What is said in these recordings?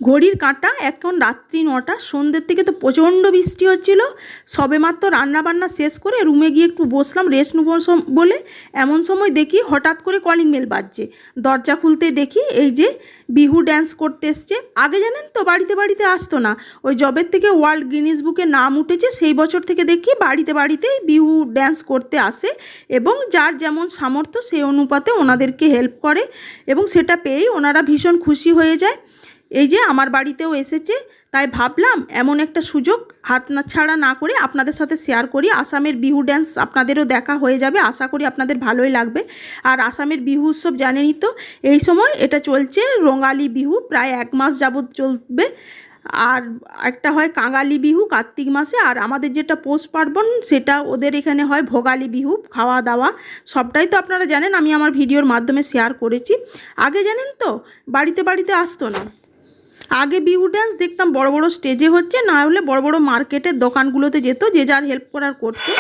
ঘড়ির কাঁটা, এখন রাত্রি 9টা। সন্ধ্যের থেকে তো প্রচণ্ড বৃষ্টি হচ্ছিল। সবেমাত্র রান্নাবান্না শেষ করে রুমে গিয়ে একটু বসলাম রেস্ট নেব বলে। এমন সময় দেখি হঠাৎ করে কলিং বেল বাজছে। দরজা খুলতে দেখি এই যে বিহু ড্যান্স করতে এসছে। আগে জানেন তো বাড়িতে বাড়িতে আসতো না, ওই জবের থেকে ওয়ার্ল্ড গিনিস বুকে নাম উঠেছে সেই বছর থেকে দেখি বাড়িতে বাড়িতেই বিহু ড্যান্স করতে আসে এবং যার যেমন সামর্থ্য সেই অনুপাতে ওনাদেরকে হেল্প করে এবং সেটা পেয়েই ওনারা ভীষণ খুশি হয়ে যায়। এই যে আমার বাড়িতেও এসেছে, তাই ভাবলাম এমন একটা সুযোগ ছাড়া না করে আপনাদের সাথে শেয়ার করি। আসামের বিহু ড্যান্স আপনাদেরও দেখা হয়ে যাবে, আশা করি আপনাদের ভালোই লাগবে। আর আসামের বিহু উৎসব জানেনই তো, এই সময় এটা চলছে রঙালী বিহু, প্রায় 1 মাস যাবৎ চলবে। আর একটা হয় কাঙালি বিহু কার্তিক মাসে, আর আমাদের যেটা পৌষ পার্বণ সেটা ওদের এখানে হয় ভোগালী বিহু। খাওয়া দাওয়া সবটাই তো আপনারা জানেন, আমি আমার ভিডিওর মাধ্যমে শেয়ার করেছি। আগে জানেন তো বাড়িতে বাড়িতে আসতো না, আগে বিহু ড্যান্স দেখতাম বড় বড় স্টেজে হচ্ছে, না হলে বড় বড় মার্কেটের দোকানগুলোতে যেত, যে যার হেল্প করার করতো।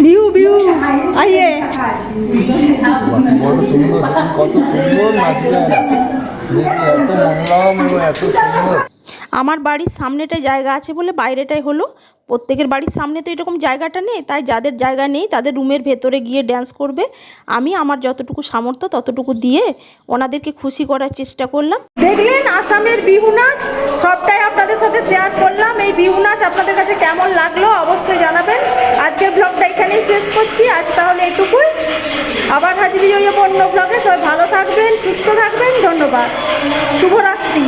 বিহু বিহু আইয়ে বড় সুন্দর, কত সুন্দর নাচবে, এত মনোরম এবং এত সুন্দর। আমার বাড়ির সামনেটায় জায়গা আছে বলে বাইরেটাই হলো, প্রত্যেকের বাড়ির সামনে তো এরকম জায়গাটা নেই, তাই যাদের জায়গা নেই তাদের রুমের ভেতরে গিয়ে ড্যান্স করবে। আমি আমার যতটুকু সামর্থ্য ততটুকু দিয়ে ওনাদেরকে খুশি করার চেষ্টা করলাম। দেখলেন আসামের বিহু নাচ, সবটাই আপনাদের সাথে শেয়ার করলাম। এই বিহু নাচ আপনাদের কাছে কেমন লাগলো অবশ্যই জানাবেন। আজকের ব্লগটা এখানেই শেষ করছি, আজ তাহলে এটুকুই। আবার হাজির হয়ে যাবো অন্য ব্লগে। সবাই ভালো থাকবেন, সুস্থ থাকবেন, ধন্যবাদ, শুভরাত্রি।